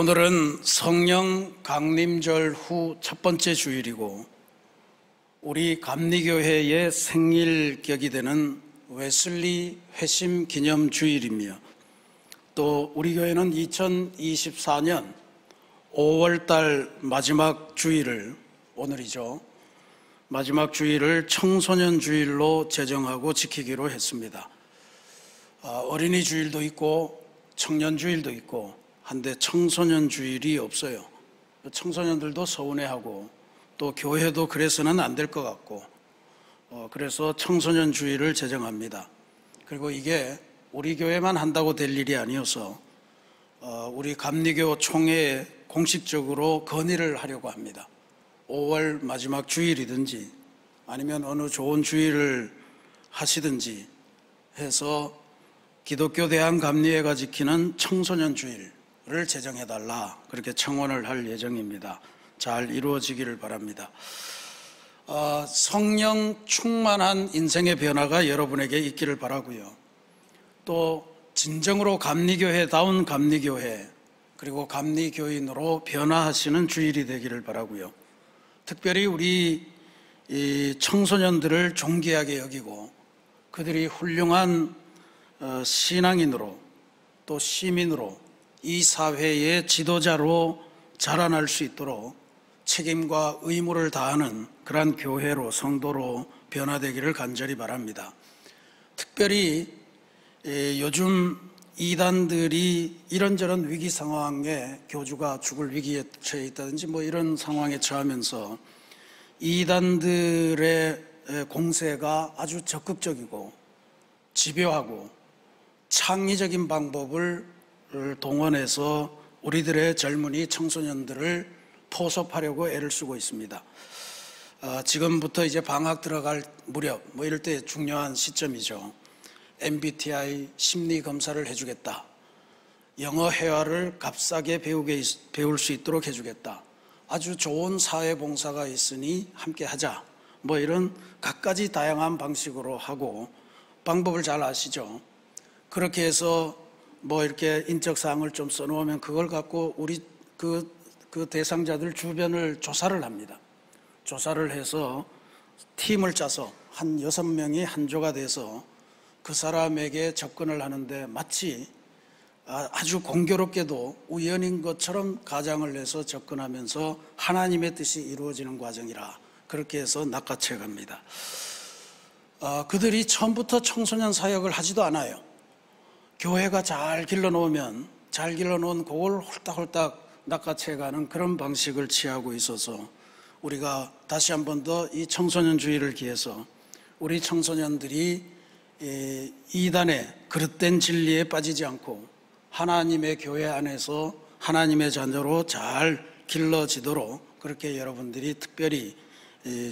오늘은 성령 강림절 후 첫 번째 주일이고 우리 감리교회의 생일격이 되는 웨슬리 회심 기념 주일이며 또 우리 교회는 2024년 5월달 마지막 주일을 오늘이죠. 마지막 주일을 청소년 주일로 제정하고 지키기로 했습니다. 어린이 주일도 있고 청년 주일도 있고 한데 청소년 주일이 없어요. 청소년들도 서운해하고 또 교회도 그래서는 안 될 것 같고 그래서 청소년 주일을 제정합니다. 그리고 이게 우리 교회만 한다고 될 일이 아니어서 우리 감리교 총회에 공식적으로 건의를 하려고 합니다. 5월 마지막 주일이든지 아니면 어느 좋은 주일을 하시든지 해서 기독교 대한감리회가 지키는 청소년 주일을 제정해달라 그렇게 청원을 할 예정입니다. 잘 이루어지기를 바랍니다. 성령 충만한 인생의 변화가 여러분에게 있기를 바라고요. 또 진정으로 감리교회다운 감리교회 그리고 감리교인으로 변화하시는 주일이 되기를 바라고요. 특별히 우리 이 청소년들을 존귀하게 여기고 그들이 훌륭한 신앙인으로 또 시민으로 이 사회의 지도자로 자라날 수 있도록 책임과 의무를 다하는 그러한 교회로 성도로 변화되기를 간절히 바랍니다. 특별히 요즘 이단들이 이런저런 위기 상황에 교주가 죽을 위기에 처해 있다든지 이런 상황에 처하면서 이단들의 공세가 아주 적극적이고 집요하고 창의적인 방법을 동원해서 우리들의 젊은이 청소년들을 포섭하려고 애를 쓰고 있습니다. 지금부터 이제 방학 들어갈 무렵 이럴 때 중요한 시점이죠. MBTI 심리 검사를 해주겠다. 영어 회화를 값싸게 배울 수 있도록 해주겠다. 아주 좋은 사회봉사가 있으니 함께 하자. 이런 갖가지 다양한 방식으로 하고 방법을 잘 아시죠? 그렇게 해서 이렇게 인적사항을 좀 써놓으면 그걸 갖고 우리 그 대상자들 주변을 조사를 합니다. 조사를 해서 팀을 짜서 한 6명이 한 조가 돼서 그 사람에게 접근을 하는데 마치 아주 공교롭게도 우연인 것처럼 가장을 해서 접근하면서 하나님의 뜻이 이루어지는 과정이라 그렇게 해서 낚아채 갑니다. 그들이 처음부터 청소년 사역을 하지도 않아요. 교회가 잘 길러놓으면 잘 길러놓은 그걸 홀딱홀딱 낚아채가는 그런 방식을 취하고 있어서 우리가 다시 한 번 더 이 청소년 주의를 기해서 우리 청소년들이 이단의 그릇된 진리에 빠지지 않고 하나님의 교회 안에서 하나님의 자녀로 잘 길러지도록 그렇게 여러분들이 특별히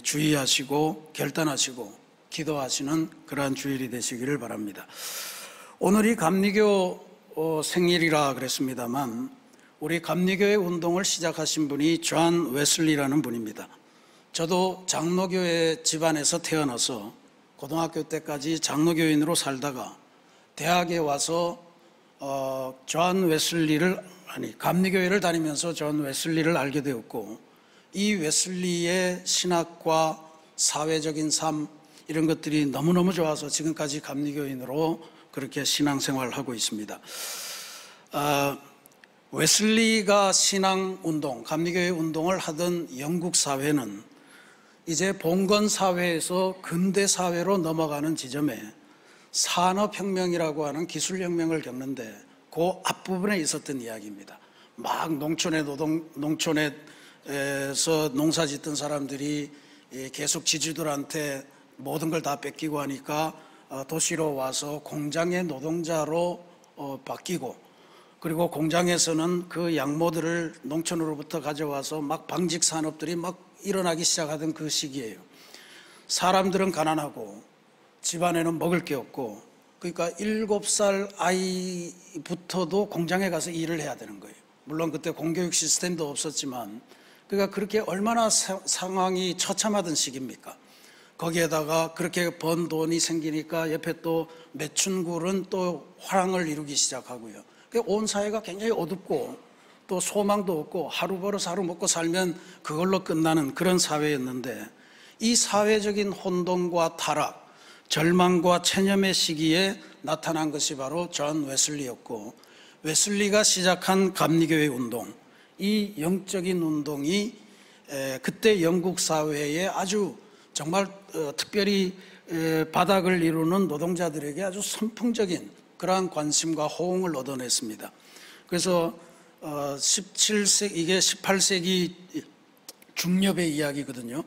주의하시고 결단하시고 기도하시는 그러한 주일이 되시기를 바랍니다. 오늘이 감리교 생일이라 그랬습니다만 우리 감리교회 운동을 시작하신 분이 존 웨슬리라는 분입니다. 저도 장로교회 집안에서 태어나서 고등학교 때까지 장로교인으로 살다가 대학에 와서 감리교회를 다니면서 존 웨슬리를 알게 되었고 이 웨슬리의 신학과 사회적인 삶 이런 것들이 너무너무 좋아서 지금까지 감리교인으로 그렇게 신앙생활을 하고 있습니다. 웨슬리가 신앙운동, 감리교회 운동을 하던 영국 사회는 이제 봉건 사회에서 근대 사회로 넘어가는 지점에 산업혁명이라고 하는 기술혁명을 겪는데 그 앞부분에 있었던 이야기입니다. 막 농촌에서 농사 짓던 사람들이 계속 지주들한테 모든 걸 다 뺏기고 하니까 도시로 와서 공장의 노동자로 바뀌고 그리고 공장에서는 그 양모들을 농촌으로부터 가져와서 막 방직 산업들이 막 일어나기 시작하던 그 시기예요. 사람들은 가난하고 집안에는 먹을 게 없고 그러니까 7살 아이부터도 공장에 가서 일을 해야 되는 거예요. 물론 그때 공교육 시스템도 없었지만 그러니까 그렇게 얼마나 상황이 처참하던 시기입니까? 거기에다가 그렇게 번 돈이 생기니까 옆에 또 매춘굴은 또 화랑을 이루기 시작하고요. 온 사회가 굉장히 어둡고 또 소망도 없고 하루 벌어서 하루 먹고 살면 그걸로 끝나는 그런 사회였는데, 이 사회적인 혼돈과 타락, 절망과 체념의 시기에 나타난 것이 바로 존 웨슬리였고, 웨슬리가 시작한 감리교회 운동, 이 영적인 운동이 그때 영국 사회에 아주 정말 특별히 바닥을 이루는 노동자들에게 아주 선풍적인 그러한 관심과 호응을 얻어냈습니다. 그래서 17세기, 이게 18세기 중엽의 이야기거든요.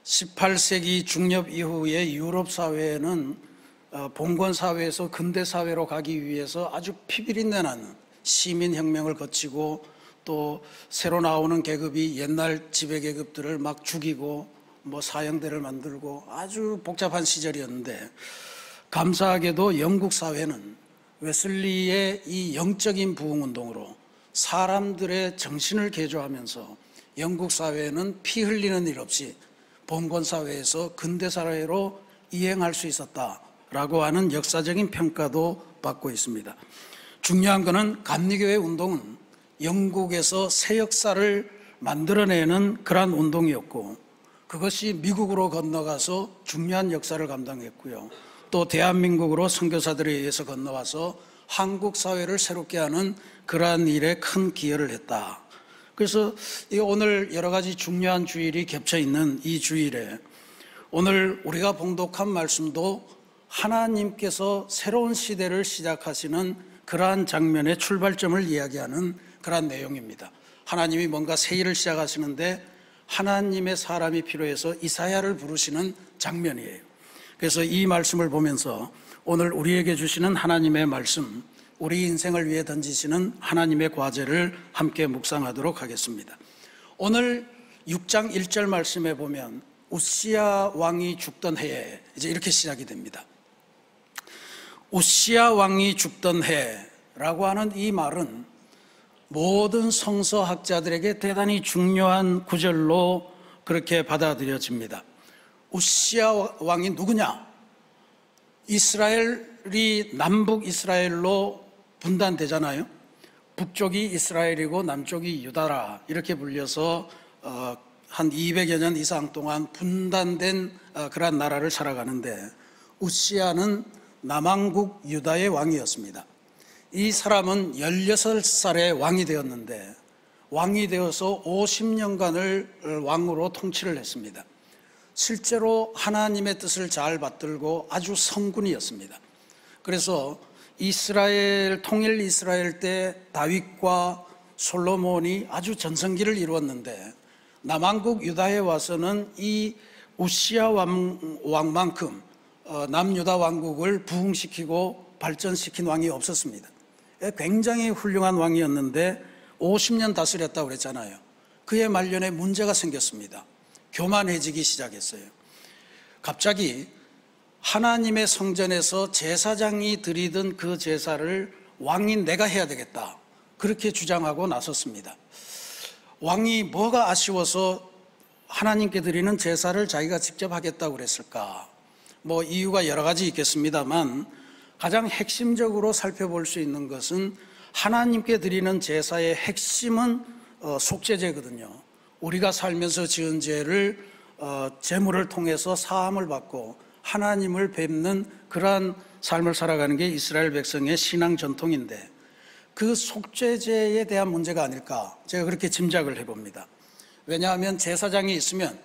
18세기 중엽 이후에 유럽 사회는 봉건 사회에서 근대 사회로 가기 위해서 아주 피비린내 나는 시민혁명을 거치고, 또 새로 나오는 계급이 옛날 지배계급들을 막 죽이고 뭐 사형대를 만들고 아주 복잡한 시절이었는데, 감사하게도 영국 사회는 웨슬리의 이 영적인 부흥운동으로 사람들의 정신을 개조하면서 영국 사회는 피 흘리는 일 없이 봉건 사회에서 근대 사회로 이행할 수 있었다라고 하는 역사적인 평가도 받고 있습니다. 중요한 것은 감리교회 운동은 영국에서 새 역사를 만들어내는 그러한 운동이었고, 그것이 미국으로 건너가서 중요한 역사를 감당했고요. 또 대한민국으로 선교사들에 의해서 건너와서 한국 사회를 새롭게 하는 그러한 일에 큰 기여를 했다. 그래서 오늘 여러 가지 중요한 주일이 겹쳐 있는 이 주일에 오늘 우리가 봉독한 말씀도 하나님께서 새로운 시대를 시작하시는 그러한 장면의 출발점을 이야기하는 그러한 내용입니다. 하나님이 뭔가 새 일을 시작하시는데 하나님의 사람이 필요해서 이사야를 부르시는 장면이에요. 그래서 이 말씀을 보면서 오늘 우리에게 주시는 하나님의 말씀, 우리 인생을 위해 던지시는 하나님의 과제를 함께 묵상하도록 하겠습니다. 오늘 6장 1절 말씀에 보면 우시야 왕이 죽던 해에, 이제 이렇게 시작이 됩니다. 우시야 왕이 죽던 해라고 하는 이 말은 모든 성서학자들에게 대단히 중요한 구절로 그렇게 받아들여집니다. 우시야 왕이 누구냐? 이스라엘이 남북 이스라엘로 분단되잖아요. 북쪽이 이스라엘이고 남쪽이 유다라 이렇게 불려서 한 200여 년 이상 동안 분단된 그러한 나라를 살아가는데, 우시야는 남왕국 유다의 왕이었습니다. 이 사람은 16살에 왕이 되었는데, 왕이 되어서 50년간을 왕으로 통치를 했습니다. 실제로 하나님의 뜻을 잘 받들고 아주 성군이었습니다. 그래서 이스라엘, 통일 이스라엘 때 다윗과 솔로몬이 아주 전성기를 이루었는데, 남왕국 유다에 와서는 이 우시야 왕만큼 남유다 왕국을 부흥시키고 발전시킨 왕이 없었습니다. 굉장히 훌륭한 왕이었는데 50년 다스렸다고 그랬잖아요. 그의 말년에 문제가 생겼습니다. 교만해지기 시작했어요. 갑자기 하나님의 성전에서 제사장이 드리던 그 제사를 왕인 내가 해야 되겠다, 그렇게 주장하고 나섰습니다. 왕이 뭐가 아쉬워서 하나님께 드리는 제사를 자기가 직접 하겠다고 그랬을까? 뭐 이유가 여러 가지 있겠습니다만, 가장 핵심적으로 살펴볼 수 있는 것은 하나님께 드리는 제사의 핵심은 속죄제거든요. 우리가 살면서 지은 죄를 제물을 통해서 사함을 받고 하나님을 뵙는 그러한 삶을 살아가는 게 이스라엘 백성의 신앙 전통인데, 그 속죄제에 대한 문제가 아닐까, 제가 그렇게 짐작을 해봅니다. 왜냐하면 제사장이 있으면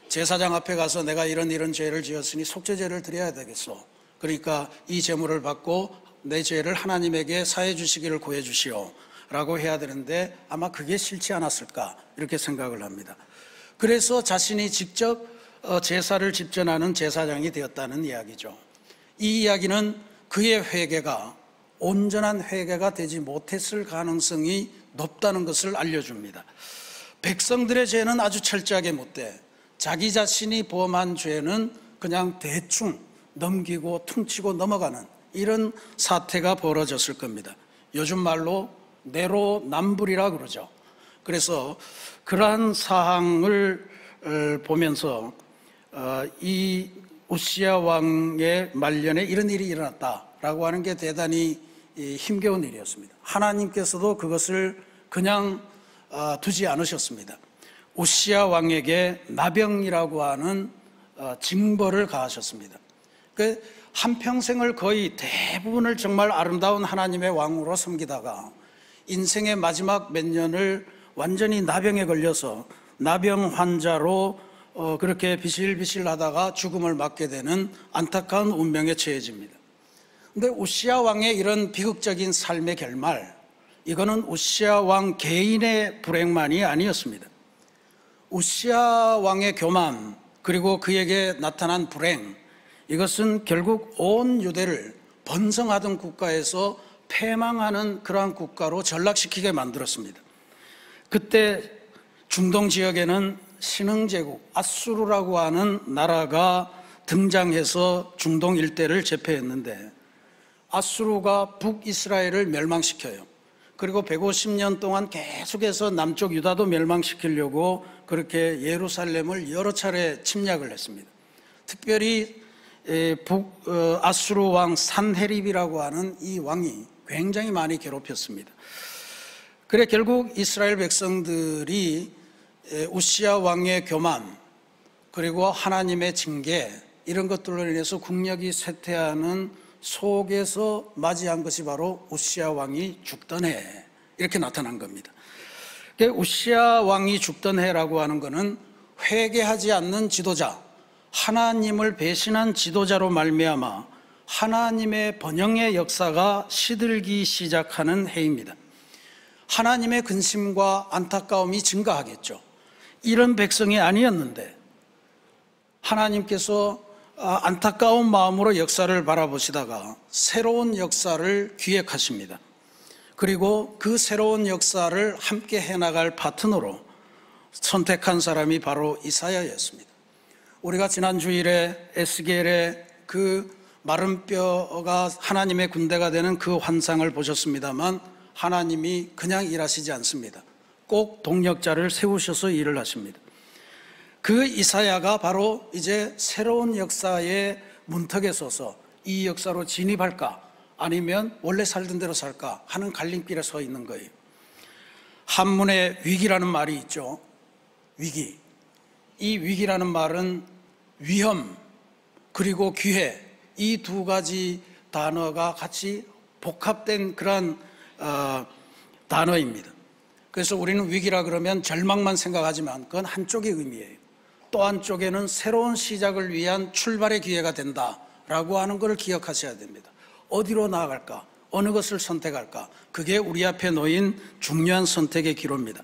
제사장 앞에 가서 내가 이런 죄를 지었으니 속죄제를 드려야 되겠어. 그러니까 이 제물을 받고 내 죄를 하나님에게 사해 주시기를 구해 주시오 라고 해야 되는데, 아마 그게 싫지 않았을까, 이렇게 생각을 합니다. 그래서 자신이 직접 제사를 집전하는 제사장이 되었다는 이야기죠. 이 이야기는 그의 회개가 온전한 회개가 되지 못했을 가능성이 높다는 것을 알려줍니다. 백성들의 죄는 아주 철저하게 못돼 자기 자신이 범한 죄는 그냥 대충 넘기고 퉁치고 넘어가는 이런 사태가 벌어졌을 겁니다. 요즘 말로 내로남불이라 그러죠. 그래서 그러한 사항을 보면서 이 우시야 왕의 말년에 이런 일이 일어났다라고 하는 게 대단히 힘겨운 일이었습니다. 하나님께서도 그것을 그냥 두지 않으셨습니다. 우시야 왕에게 나병이라고 하는 징벌을 가하셨습니다. 그 한평생을 거의 대부분을 정말 아름다운 하나님의 왕으로 섬기다가 인생의 마지막 몇 년을 완전히 나병에 걸려서 나병 환자로 그렇게 비실비실 하다가 죽음을 맞게 되는 안타까운 운명에 처해집니다. 근데 우시야 왕의 이런 비극적인 삶의 결말, 이거는 우시야 왕 개인의 불행만이 아니었습니다. 우시야 왕의 교만, 그리고 그에게 나타난 불행, 이것은 결국 온 유대를 번성하던 국가에서 패망하는 그러한 국가로 전락시키게 만들었습니다. 그때 중동 지역에는 신흥제국 아수르라고 하는 나라가 등장해서 중동 일대를 제패했는데, 아수르가 북이스라엘을 멸망시켜요. 그리고 150년 동안 계속해서 남쪽 유다도 멸망시키려고 그렇게 예루살렘을 여러 차례 침략을 했습니다. 특별히 아수르 왕 산헤립이라고 하는 이 왕이 굉장히 많이 괴롭혔습니다. 그래 결국 이스라엘 백성들이 우시야 왕의 교만, 그리고 하나님의 징계, 이런 것들로 인해서 국력이 쇠퇴하는 속에서 맞이한 것이 바로 우시야 왕이 죽던 해, 이렇게 나타난 겁니다. 우시야 왕이 죽던 해라고 하는 것은 회개하지 않는 지도자, 하나님을 배신한 지도자로 말미암아 하나님의 번영의 역사가 시들기 시작하는 해입니다. 하나님의 근심과 안타까움이 증가하겠죠. 이런 백성이 아니었는데 하나님께서 안타까운 마음으로 역사를 바라보시다가 새로운 역사를 기획하십니다. 그리고 그 새로운 역사를 함께 해나갈 파트너로 선택한 사람이 바로 이사야였습니다. 우리가 지난 주일에 에스겔의 그 마른 뼈가 하나님의 군대가 되는 그 환상을 보셨습니다만, 하나님이 그냥 일하시지 않습니다. 꼭 동력자를 세우셔서 일을 하십니다. 그 이사야가 바로 이제 새로운 역사의 문턱에 서서 이 역사로 진입할까, 아니면 원래 살던 대로 살까 하는 갈림길에 서 있는 거예요. 한문에 위기라는 말이 있죠. 위기. 이 위기라는 말은 위험 그리고 기회, 이 두 가지 단어가 같이 복합된 그런 단어입니다. 그래서 우리는 위기라 그러면 절망만 생각하지만 그건 한쪽의 의미예요. 또 한쪽에는 새로운 시작을 위한 출발의 기회가 된다라고 하는 것을 기억하셔야 됩니다. 어디로 나아갈까? 어느 것을 선택할까? 그게 우리 앞에 놓인 중요한 선택의 기로입니다.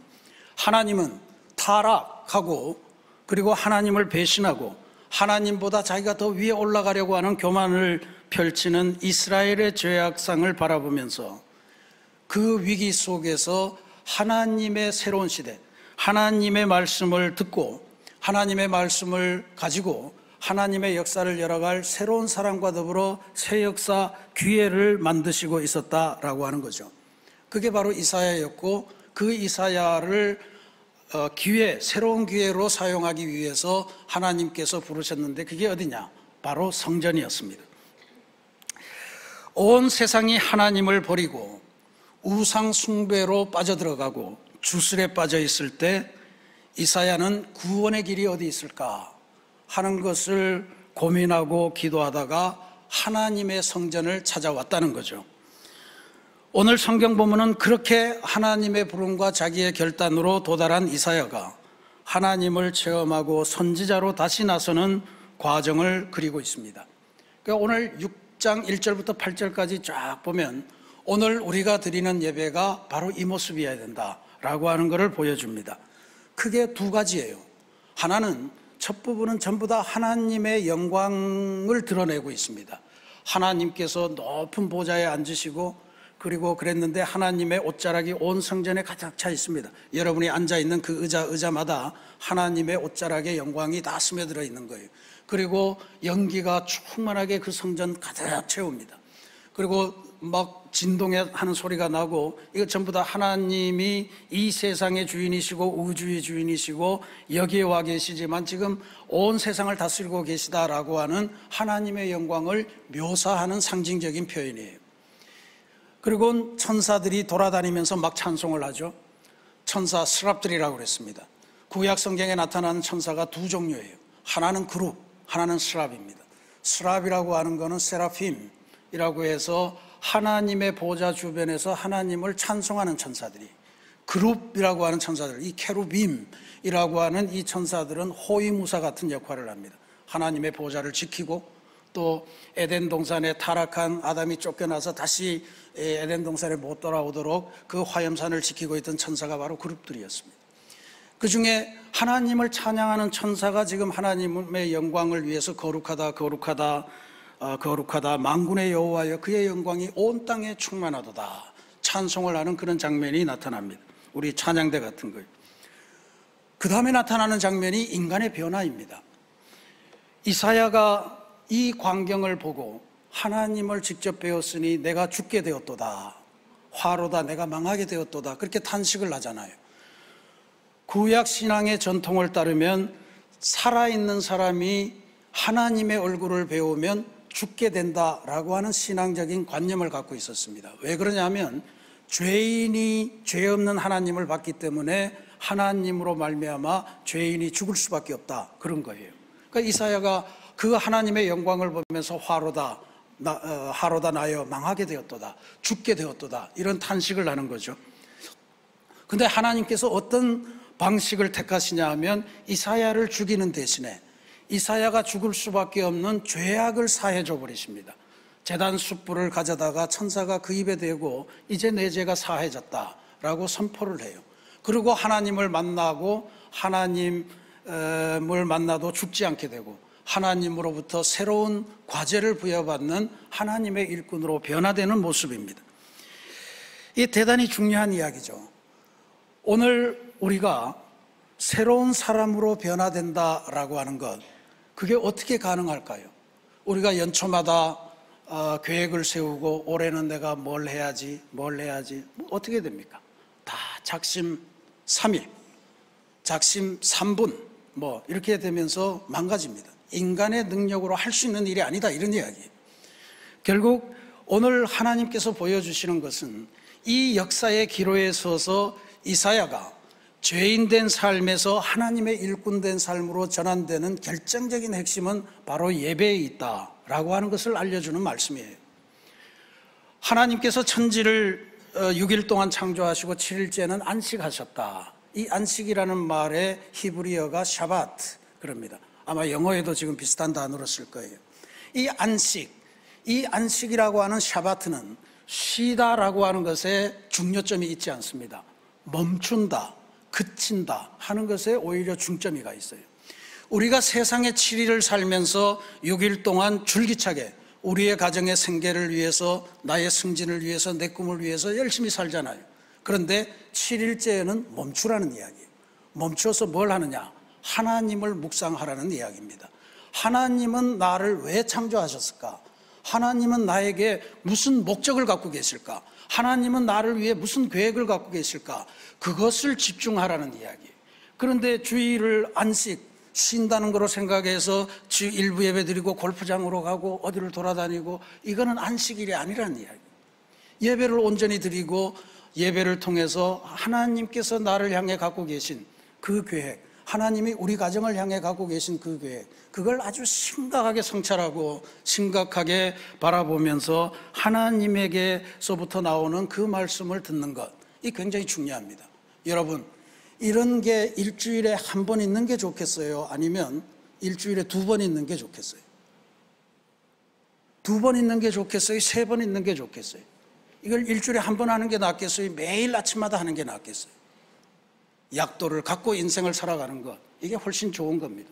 하나님은 타락하고 그리고 하나님을 배신하고 하나님보다 자기가 더 위에 올라가려고 하는 교만을 펼치는 이스라엘의 죄악상을 바라보면서 그 위기 속에서 하나님의 새로운 시대, 하나님의 말씀을 듣고 하나님의 말씀을 가지고 하나님의 역사를 열어갈 새로운 사람과 더불어 새 역사 기회를 만드시고 있었다라고 하는 거죠. 그게 바로 이사야였고, 그 이사야를 기회, 새로운 기회로 사용하기 위해서 하나님께서 부르셨는데 그게 어디냐? 바로 성전이었습니다. 온 세상이 하나님을 버리고 우상 숭배로 빠져들어가고 주술에 빠져 있을 때 이사야는 구원의 길이 어디 있을까 하는 것을 고민하고 기도하다가 하나님의 성전을 찾아왔다는 거죠. 오늘 성경 본문은 그렇게 하나님의 부름과 자기의 결단으로 도달한 이사야가 하나님을 체험하고 선지자로 다시 나서는 과정을 그리고 있습니다. 그러니까 오늘 6장 1절부터 8절까지 쫙 보면 오늘 우리가 드리는 예배가 바로 이 모습이어야 된다라고 하는 것을 보여줍니다. 크게 두 가지예요. 하나는, 첫 부분은 전부 다 하나님의 영광을 드러내고 있습니다. 하나님께서 높은 보좌에 앉으시고, 그리고 그랬는데 하나님의 옷자락이 온 성전에 가득 차 있습니다. 여러분이 앉아있는 그 의자마다 하나님의 옷자락의 영광이 다 스며들어 있는 거예요. 그리고 연기가 충만하게 그 성전 가득 채웁니다. 그리고 막 진동하는 소리가 나고, 이거 전부 다 하나님이 이 세상의 주인이시고 우주의 주인이시고 여기에 와 계시지만 지금 온 세상을 다스리고 계시다라고 하는 하나님의 영광을 묘사하는 상징적인 표현이에요. 그리고 천사들이 돌아다니면서 막 찬송을 하죠. 천사 스랍들이라고 그랬습니다. 구약 성경에 나타나는 천사가 두 종류예요. 하나는 그룹, 하나는 스랍입니다. 스랍이라고 하는 것은 세라핌이라고 해서 하나님의 보좌 주변에서 하나님을 찬송하는 천사들이, 그룹이라고 하는 천사들, 이 케루빔이라고 하는 이 천사들은 호위무사 같은 역할을 합니다. 하나님의 보좌를 지키고 또 에덴 동산에 타락한 아담이 쫓겨나서 다시 에덴 동산에 못 돌아오도록 그 화염산을 지키고 있던 천사가 바로 그룹들이었습니다. 그 중에 하나님을 찬양하는 천사가 지금 하나님의 영광을 위해서 거룩하다 거룩하다 거룩하다 만군의 여호와여 그의 영광이 온 땅에 충만하도다 찬송을 하는 그런 장면이 나타납니다. 우리 찬양대 같은 거예요. 그 다음에 나타나는 장면이 인간의 변화입니다. 이사야가 이 광경을 보고 하나님을 직접 배웠으니 내가 죽게 되었도다, 화로다, 내가 망하게 되었도다, 그렇게 탄식을 하잖아요. 구약 신앙의 전통을 따르면 살아있는 사람이 하나님의 얼굴을 배우면 죽게 된다라고 하는 신앙적인 관념을 갖고 있었습니다. 왜 그러냐면 죄인이 죄 없는 하나님을 봤기 때문에 하나님으로 말미암아 죄인이 죽을 수밖에 없다, 그런 거예요. 그러니까 이사야가 그 하나님의 영광을 보면서 화로다 나여 망하게 되었도다, 죽게 되었도다, 이런 탄식을 하는 거죠. 근데 하나님께서 어떤 방식을 택하시냐 하면 이사야를 죽이는 대신에 이사야가 죽을 수밖에 없는 죄악을 사해줘 버리십니다. 제단 숯불을 가져다가 천사가 그 입에 대고 이제 내 죄가 사해졌다라고 선포를 해요. 그리고 하나님을 만나고 하나님을 만나도 죽지 않게 되고 하나님으로부터 새로운 과제를 부여받는 하나님의 일꾼으로 변화되는 모습입니다. 이게 대단히 중요한 이야기죠. 오늘 우리가 새로운 사람으로 변화된다라고 하는 것, 그게 어떻게 가능할까요? 우리가 연초마다 계획을 세우고 올해는 내가 뭘 해야지 어떻게 됩니까? 다 작심 3일, 작심 3분 이렇게 되면서 망가집니다. 인간의 능력으로 할 수 있는 일이 아니다, 이런 이야기예요. 결국 오늘 하나님께서 보여주시는 것은 이 역사의 기로에 서서 이사야가 죄인된 삶에서 하나님의 일꾼된 삶으로 전환되는 결정적인 핵심은 바로 예배에 있다라고 하는 것을 알려주는 말씀이에요. 하나님께서 천지를 6일 동안 창조하시고 7일째는 안식하셨다. 이 안식이라는 말의 히브리어가 샤바트 그럽니다. 아마 영어에도 지금 비슷한 단어로 쓸 거예요. 이 안식이라고 하는 샤바트는 쉬다라고 하는 것에 중요점이 있지 않습니다. 멈춘다, 그친다 하는 것에 오히려 중점이 가 있어요. 우리가 세상의 7일을 살면서 6일 동안 줄기차게 우리의 가정의 생계를 위해서, 나의 승진을 위해서, 내 꿈을 위해서 열심히 살잖아요. 그런데 7일째에는 멈추라는 이야기예요. 멈춰서 뭘 하느냐? 하나님을 묵상하라는 이야기입니다. 하나님은 나를 왜 창조하셨을까? 하나님은 나에게 무슨 목적을 갖고 계실까? 하나님은 나를 위해 무슨 계획을 갖고 계실까? 그것을 집중하라는 이야기예요. 그런데 주일을 안식, 쉰다는 거로 생각해서 주 일부 예배 드리고 골프장으로 가고 어디를 돌아다니고, 이거는 안식일이 아니라는 이야기예요. 예배를 온전히 드리고 예배를 통해서 하나님께서 나를 향해 갖고 계신 그 계획, 하나님이 우리 가정을 향해 갖고 계신 그 계획, 그걸 아주 심각하게 성찰하고 심각하게 바라보면서 하나님에게서부터 나오는 그 말씀을 듣는 것, 이 굉장히 중요합니다. 여러분, 이런 게 일주일에 한 번 있는 게 좋겠어요? 아니면 일주일에 2번 있는 게 좋겠어요? 2번 있는 게 좋겠어요? 3번 있는 게 좋겠어요? 이걸 일주일에 한 번 하는 게 낫겠어요? 매일 아침마다 하는 게 낫겠어요? 약도를 갖고 인생을 살아가는 것, 이게 훨씬 좋은 겁니다.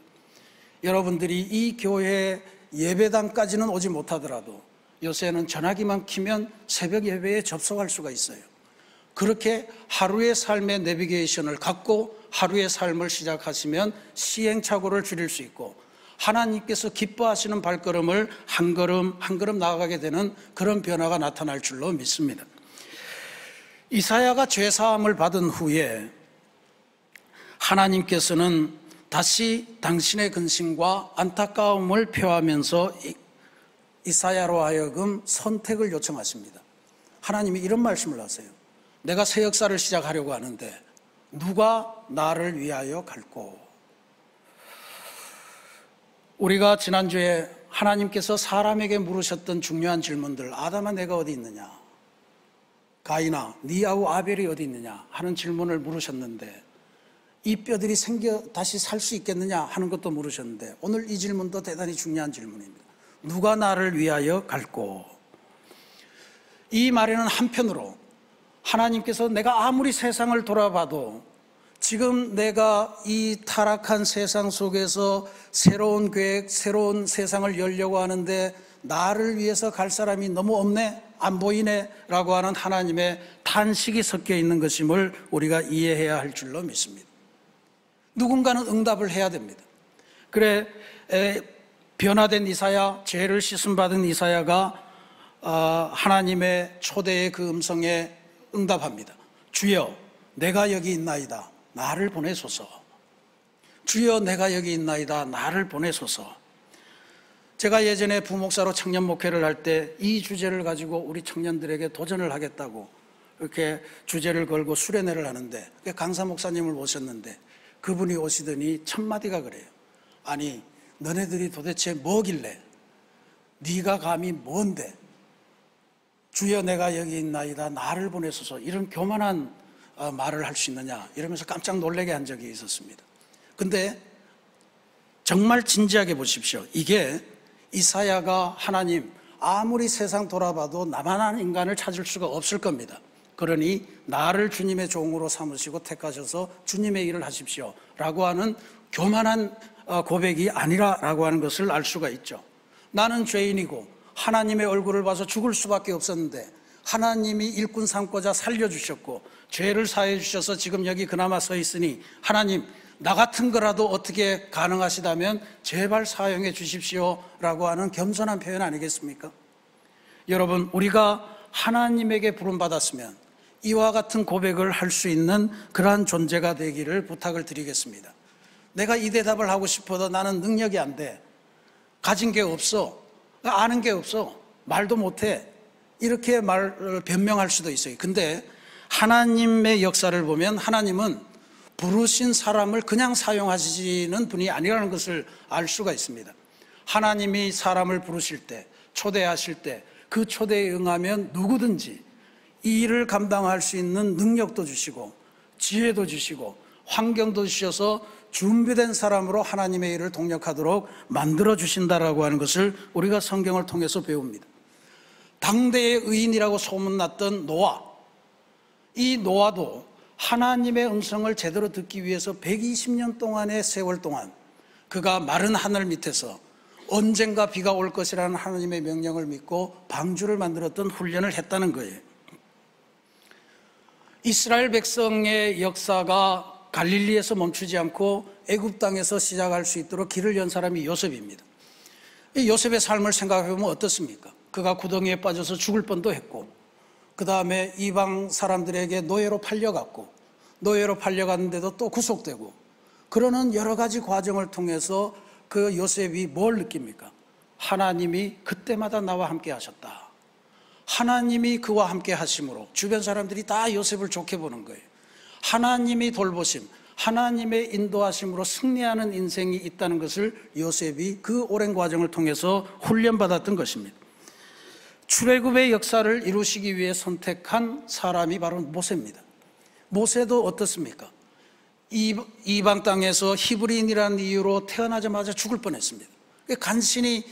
여러분들이 이 교회 예배당까지는 오지 못하더라도 요새는 전화기만 키면 새벽 예배에 접속할 수가 있어요. 그렇게 하루의 삶의 내비게이션을 갖고 하루의 삶을 시작하시면 시행착오를 줄일 수 있고 하나님께서 기뻐하시는 발걸음을 한 걸음 한 걸음 나아가게 되는 그런 변화가 나타날 줄로 믿습니다. 이사야가 죄사함을 받은 후에 하나님께서는 다시 당신의 근심과 안타까움을 표하면서 이사야로 하여금 선택을 요청하십니다. 하나님이 이런 말씀을 하세요. 내가 새 역사를 시작하려고 하는데 누가 나를 위하여 갈꼬? 우리가 지난주에 하나님께서 사람에게 물으셨던 중요한 질문들, 아담아 내가 어디 있느냐, 가인아 네 아우 아벨이 어디 있느냐 하는 질문을 물으셨는데, 이 뼈들이 다시 살 수 있겠느냐 하는 것도 물으셨는데, 오늘 이 질문도 대단히 중요한 질문입니다. 누가 나를 위하여 갈꼬? 이 말에는 한편으로 하나님께서 내가 아무리 세상을 돌아봐도 지금 내가 이 타락한 세상 속에서 새로운 계획, 새로운 세상을 열려고 하는데 나를 위해서 갈 사람이 너무 없네, 안 보이네 라고 하는 하나님의 탄식이 섞여 있는 것임을 우리가 이해해야 할 줄로 믿습니다. 누군가는 응답을 해야 됩니다. 그래, 변화된 이사야, 죄를 씻음받은 이사야가 하나님의 초대의 그 음성에 응답합니다. 주여 내가 여기 있나이다, 나를 보내소서. 주여 내가 여기 있나이다, 나를 보내소서. 제가 예전에 부목사로 청년 목회를 할 때 이 주제를 가지고 우리 청년들에게 도전을 하겠다고 이렇게 주제를 걸고 수련회를 하는데, 강사 목사님을 모셨는데 그분이 오시더니 첫 마디가 그래요. 아니 너네들이 도대체 뭐길래, 네가 감히 뭔데 주여 내가 여기 있나이다, 나를 보내소서, 이런 교만한 말을 할 수 있느냐 이러면서 깜짝 놀라게 한 적이 있었습니다. 근데 정말 진지하게 보십시오. 이게 이사야가 하나님 아무리 세상 돌아봐도 나만한 인간을 찾을 수가 없을 겁니다. 그러니 나를 주님의 종으로 삼으시고 택하셔서 주님의 일을 하십시오 라고 하는 교만한 고백이 아니라라고 하는 것을 알 수가 있죠. 나는 죄인이고 하나님의 얼굴을 봐서 죽을 수밖에 없었는데 하나님이 일꾼 삼고자 살려주셨고 죄를 사해 주셔서 지금 여기 그나마 서 있으니 하나님 나 같은 거라도 어떻게 가능하시다면 제발 사용해 주십시오 라고 하는 겸손한 표현 아니겠습니까? 여러분, 우리가 하나님에게 부름받았으면 이와 같은 고백을 할 수 있는 그러한 존재가 되기를 부탁을 드리겠습니다. 내가 이 대답을 하고 싶어도 나는 능력이 안 돼, 가진 게 없어, 아는 게 없어, 말도 못해, 이렇게 변명할 수도 있어요. 근데 하나님의 역사를 보면 하나님은 부르신 사람을 그냥 사용하시는 분이 아니라는 것을 알 수가 있습니다. 하나님이 사람을 부르실 때, 초대하실 때 그 초대에 응하면 누구든지 이 일을 감당할 수 있는 능력도 주시고 지혜도 주시고 환경도 주셔서 준비된 사람으로 하나님의 일을 동력하도록 만들어 주신다라고 하는 것을 우리가 성경을 통해서 배웁니다. 당대의 의인이라고 소문났던 노아, 이 노아도 하나님의 음성을 제대로 듣기 위해서 120년 동안의 세월 동안 그가 마른 하늘 밑에서 언젠가 비가 올 것이라는 하나님의 명령을 믿고 방주를 만들었던 훈련을 했다는 거예요. 이스라엘 백성의 역사가 갈릴리에서 멈추지 않고 애굽 땅에서 시작할 수 있도록 길을 연 사람이 요셉입니다. 이 요셉의 삶을 생각해 보면 어떻습니까? 그가 구덩이에 빠져서 죽을 뻔도 했고, 그 다음에 이방 사람들에게 노예로 팔려갔고, 노예로 팔려갔는데도 또 구속되고, 그러는 여러 가지 과정을 통해서 그 요셉이 뭘 느낍니까? 하나님이 그때마다 나와 함께 하셨다. 하나님이 그와 함께 하심으로 주변 사람들이 다 요셉을 좋게 보는 거예요. 하나님이 돌보심, 하나님의 인도하심으로 승리하는 인생이 있다는 것을 요셉이 그 오랜 과정을 통해서 훈련받았던 것입니다. 출애굽의 역사를 이루시기 위해 선택한 사람이 바로 모세입니다. 모세도 어떻습니까? 이방 땅에서 히브리인이라는 이유로 태어나자마자 죽을 뻔했습니다. 간신히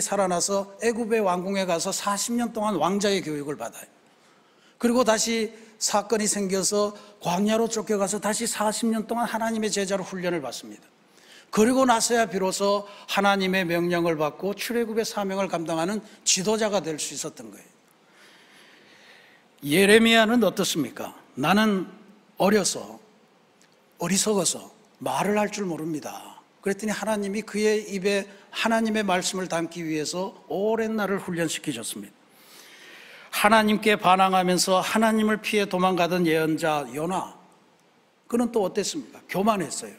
살아나서 애굽의 왕궁에 가서 40년 동안 왕자의 교육을 받아요. 그리고 다시 사건이 생겨서 광야로 쫓겨가서 다시 40년 동안 하나님의 제자로 훈련을 받습니다. 그리고 나서야 비로소 하나님의 명령을 받고 출애굽의 사명을 감당하는 지도자가 될 수 있었던 거예요. 예레미야는 어떻습니까? 나는 어리석어서 말을 할 줄 모릅니다. 그랬더니 하나님이 그의 입에 하나님의 말씀을 담기 위해서 오랜 날을 훈련시키셨습니다. 하나님께 반항하면서 하나님을 피해 도망가던 예언자 요나, 그는 또 어땠습니까? 교만했어요.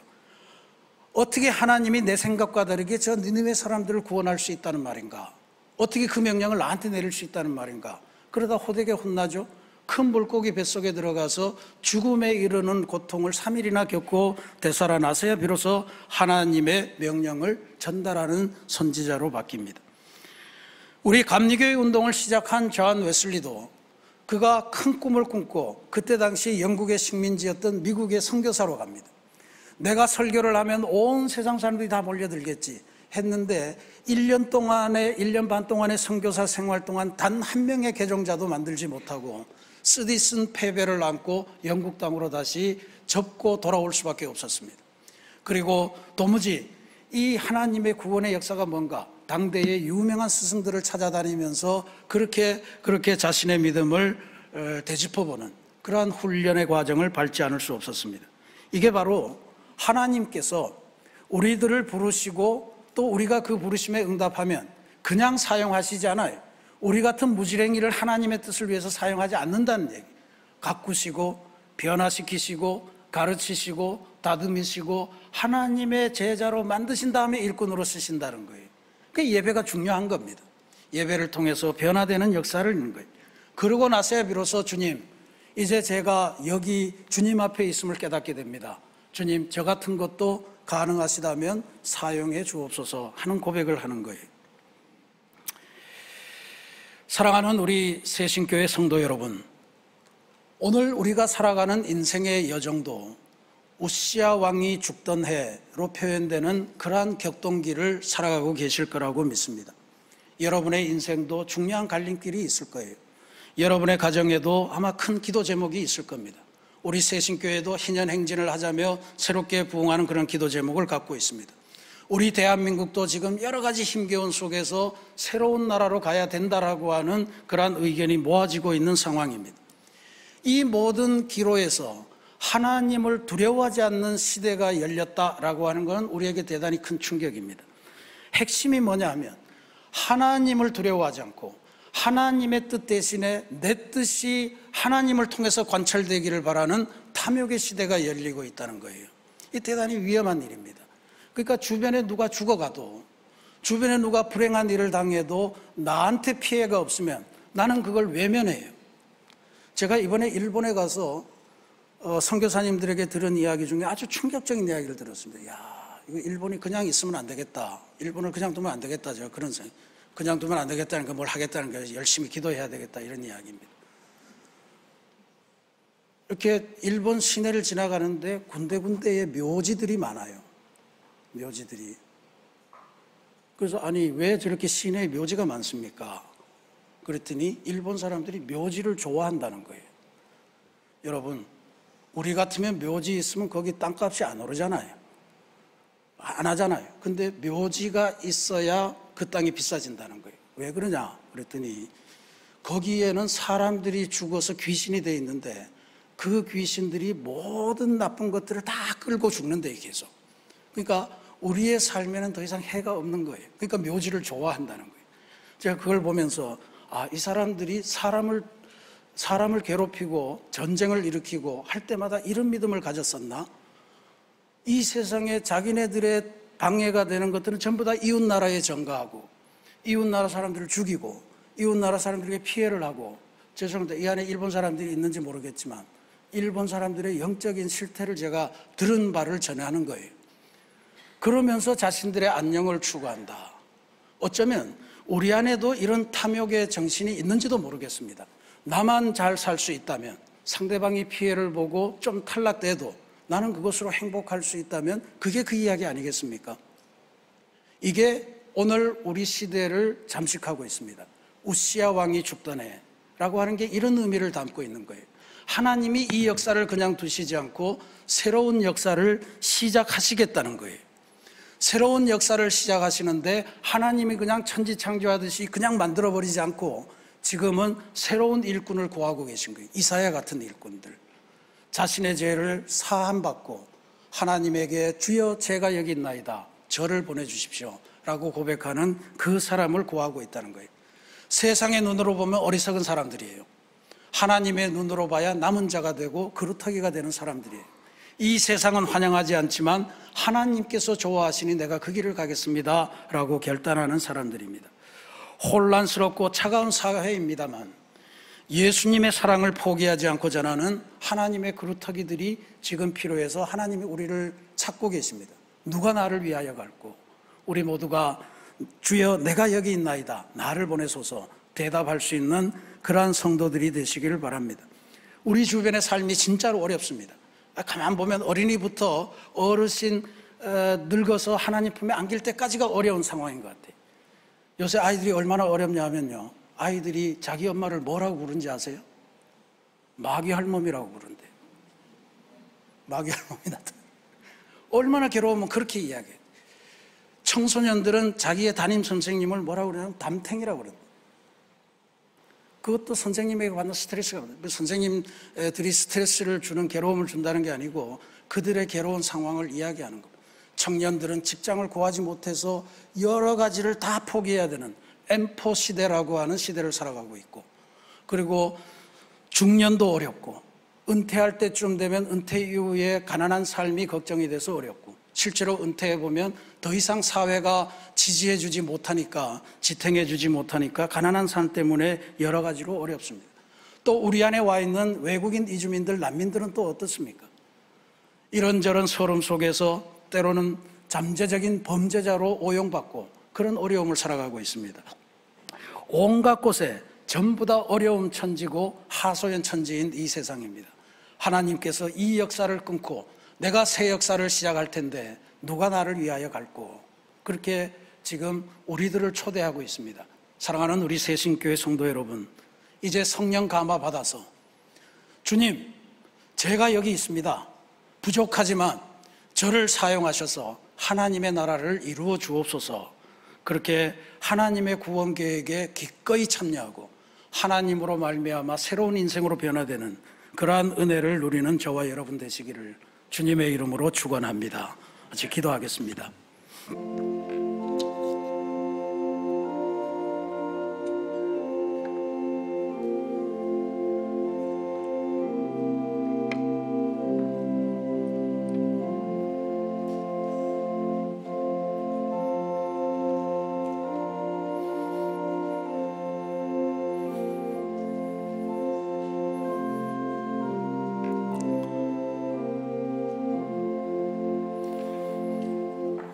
어떻게 하나님이 내 생각과 다르게 저 니느웨 사람들을 구원할 수 있다는 말인가? 어떻게 그 명령을 나한테 내릴 수 있다는 말인가? 그러다 호되게 혼나죠. 큰 물고기 뱃속에 들어가서 죽음에 이르는 고통을 3일이나 겪고 되살아나서야 비로소 하나님의 명령을 전달하는 선지자로 바뀝니다. 우리 감리교회 운동을 시작한 존 웨슬리도 그가 큰 꿈을 꿈고 그때 당시 영국의 식민지였던 미국의 선교사로 갑니다. 내가 설교를 하면 온 세상 사람들이 다 몰려들겠지 했는데 1년 반 동안의 선교사 생활 동안 단 한 명의 개종자도 만들지 못하고 쓰디쓴 패배를 안고 영국 땅으로 다시 접고 돌아올 수밖에 없었습니다. 그리고 도무지 이 하나님의 구원의 역사가 뭔가 당대의 유명한 스승들을 찾아다니면서 그렇게 자신의 믿음을 되짚어보는 그러한 훈련의 과정을 밟지 않을 수 없었습니다. 이게 바로 하나님께서 우리들을 부르시고 또 우리가 그 부르심에 응답하면 그냥 사용하시지 않아요. 우리 같은 무지랭이를 하나님의 뜻을 위해서 사용하지 않는다는 얘기. 가꾸시고 변화시키시고 가르치시고 다듬으시고 하나님의 제자로 만드신 다음에 일꾼으로 쓰신다는 거예요. 그 예배가 중요한 겁니다. 예배를 통해서 변화되는 역사를 있는 거예요. 그러고 나서야 비로소 주님, 이제 제가 여기 주님 앞에 있음을 깨닫게 됩니다. 주님, 저 같은 것도 가능하시다면 사용해 주옵소서 하는 고백을 하는 거예요. 사랑하는 우리 새신교회 성도 여러분, 오늘 우리가 살아가는 인생의 여정도 우시야 왕이 죽던 해로 표현되는 그러한 격동기를 살아가고 계실 거라고 믿습니다. 여러분의 인생도 중요한 갈림길이 있을 거예요. 여러분의 가정에도 아마 큰 기도 제목이 있을 겁니다. 우리 새신교회도 희년행진을 하자며 새롭게 부흥하는 그런 기도 제목을 갖고 있습니다. 우리 대한민국도 지금 여러 가지 힘겨운 속에서 새로운 나라로 가야 된다라고 하는 그러한 의견이 모아지고 있는 상황입니다. 이 모든 기로에서 하나님을 두려워하지 않는 시대가 열렸다라고 하는 건 우리에게 대단히 큰 충격입니다. 핵심이 뭐냐 하면 하나님을 두려워하지 않고 하나님의 뜻 대신에 내 뜻이 하나님을 통해서 관철되기를 바라는 탐욕의 시대가 열리고 있다는 거예요. 이 대단히 위험한 일입니다. 그러니까 주변에 누가 죽어가도, 주변에 누가 불행한 일을 당해도 나한테 피해가 없으면 나는 그걸 외면해요. 제가 이번에 일본에 가서 선교사님들에게 들은 이야기 중에 아주 충격적인 이야기를 들었습니다. 야, 이거 일본이 그냥 있으면 안 되겠다. 일본을 그냥 두면 안 되겠다. 제가 그런 생각. 그냥 두면 안 되겠다는 거 뭘 하겠다는 게 열심히 기도해야 되겠다 이런 이야기입니다. 이렇게 일본 시내를 지나가는데 군데군데에 묘지들이 많아요. 묘지들이. 그래서 아니 왜 저렇게 시내에 묘지가 많습니까? 그랬더니 일본 사람들이 묘지를 좋아한다는 거예요. 여러분, 우리 같으면 묘지 있으면 거기 땅값이 안 오르잖아요. 안 하잖아요. 근데 묘지가 있어야 그 땅이 비싸진다는 거예요. 왜 그러냐? 그랬더니 거기에는 사람들이 죽어서 귀신이 돼 있는데 그 귀신들이 모든 나쁜 것들을 다 끌고 죽는데 계속. 그러니까 우리의 삶에는 더 이상 해가 없는 거예요. 그러니까 묘지를 좋아한다는 거예요. 제가 그걸 보면서 이 사람들이 사람을 괴롭히고 전쟁을 일으키고 할 때마다 이런 믿음을 가졌었나? 이 세상에 자기네들의 방해가 되는 것들은 전부 다 이웃나라에 전가하고 이웃나라 사람들을 죽이고 이웃나라 사람들에게 피해를 하고, 죄송합니다. 이 안에 일본 사람들이 있는지 모르겠지만 일본 사람들의 영적인 실태를 제가 들은 바를 전하는 거예요. 그러면서 자신들의 안녕을 추구한다. 어쩌면 우리 안에도 이런 탐욕의 정신이 있는지도 모르겠습니다. 나만 잘 살 수 있다면, 상대방이 피해를 보고 좀 탈락돼도 나는 그것으로 행복할 수 있다면 그게 그 이야기 아니겠습니까? 이게 오늘 우리 시대를 잠식하고 있습니다. 우시야 왕이 죽던 해라고 하는 게 이런 의미를 담고 있는 거예요. 하나님이 이 역사를 그냥 두시지 않고 새로운 역사를 시작하시겠다는 거예요. 새로운 역사를 시작하시는데 하나님이 그냥 천지창조하듯이 그냥 만들어버리지 않고 지금은 새로운 일꾼을 구하고 계신 거예요. 이사야 같은 일꾼들. 자신의 죄를 사함받고 하나님에게 주여 제가 여기 있나이다, 저를 보내주십시오 라고 고백하는 그 사람을 구하고 있다는 거예요. 세상의 눈으로 보면 어리석은 사람들이에요. 하나님의 눈으로 봐야 남은 자가 되고 그루터기가 되는 사람들이에요. 이 세상은 환영하지 않지만 하나님께서 좋아하시니 내가 그 길을 가겠습니다 라고 결단하는 사람들입니다. 혼란스럽고 차가운 사회입니다만 예수님의 사랑을 포기하지 않고 전하는 하나님의 그루터기들이 지금 필요해서 하나님이 우리를 찾고 계십니다. 누가 나를 위하여 갈고? 우리 모두가 주여 내가 여기 있나이다, 나를 보내소서 대답할 수 있는 그러한 성도들이 되시기를 바랍니다. 우리 주변의 삶이 진짜로 어렵습니다. 가만 보면 어린이부터 어르신 늙어서 하나님 품에 안길 때까지가 어려운 상황인 것 같아요. 요새 아이들이 얼마나 어렵냐 하면요, 아이들이 자기 엄마를 뭐라고 부르는지 아세요? 마귀 할멈이라고 부른대요. 마귀 할멈이 나타나. 얼마나 괴로우면 그렇게 이야기해요. 청소년들은 자기의 담임 선생님을 뭐라고 그러냐면 담탱이라고 그런대요. 그것도 선생님에게 받는 스트레스가, 선생님들이 스트레스를 주는, 괴로움을 준다는 게 아니고 그들의 괴로운 상황을 이야기하는 겁니다. 청년들은 직장을 구하지 못해서 여러 가지를 다 포기해야 되는 M4 시대라고 하는 시대를 살아가고 있고, 그리고 중년도 어렵고, 은퇴할 때쯤 되면 은퇴 이후에 가난한 삶이 걱정이 돼서 어렵고, 실제로 은퇴해보면 더 이상 사회가 지지해주지 못하니까, 지탱해주지 못하니까 가난한 삶 때문에 여러 가지로 어렵습니다. 또 우리 안에 와 있는 외국인 이주민들, 난민들은 또 어떻습니까? 이런저런 서름 속에서 때로는 잠재적인 범죄자로 오용받고 그런 어려움을 살아가고 있습니다. 온갖 곳에 전부 다 어려움 천지고 하소연 천지인 이 세상입니다. 하나님께서 이 역사를 끊고 내가 새 역사를 시작할 텐데 누가 나를 위하여 갈고, 그렇게 지금 우리들을 초대하고 있습니다. 사랑하는 우리 새신교회 성도 여러분, 이제 성령 감화 받아서 주님, 제가 여기 있습니다. 부족하지만 저를 사용하셔서 하나님의 나라를 이루어 주옵소서. 그렇게 하나님의 구원 계획에 기꺼이 참여하고 하나님으로 말미암아 새로운 인생으로 변화되는 그러한 은혜를 누리는 저와 여러분 되시기를 주님의 이름으로 축원합니다. 같이 기도하겠습니다.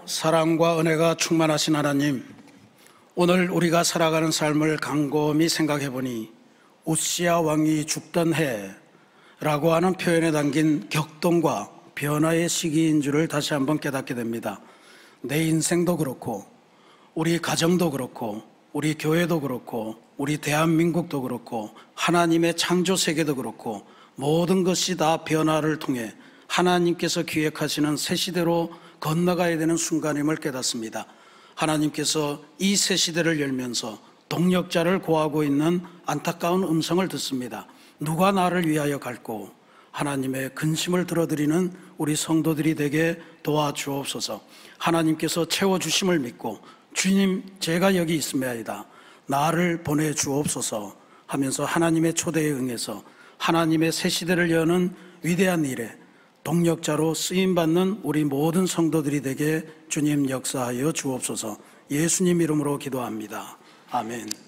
사랑과 은혜가 충만하신 하나님, 오늘 우리가 살아가는 삶을 곰곰이 생각해 보니 우시야 왕이 죽던 해라고 하는 표현에 담긴 격동과 변화의 시기인 줄을 다시 한번 깨닫게 됩니다. 내 인생도 그렇고 우리 가정도 그렇고 우리 교회도 그렇고 우리 대한민국도 그렇고 하나님의 창조 세계도 그렇고 모든 것이 다 변화를 통해 하나님께서 기획하시는 새 시대로 건너가야 되는 순간임을 깨닫습니다. 하나님께서 이 새 시대를 열면서 동력자를 구하고 있는 안타까운 음성을 듣습니다. 누가 나를 위하여 갈고? 하나님의 근심을 들어드리는 우리 성도들이 되게 도와주옵소서. 하나님께서 채워주심을 믿고 주님, 제가 여기 있음이다, 나를 보내주옵소서 하면서 하나님의 초대에 응해서 하나님의 새 시대를 여는 위대한 일에 동력자로 쓰임받는 우리 모든 성도들이 되게 주님 역사하여 주옵소서. 예수님 이름으로 기도합니다. 아멘.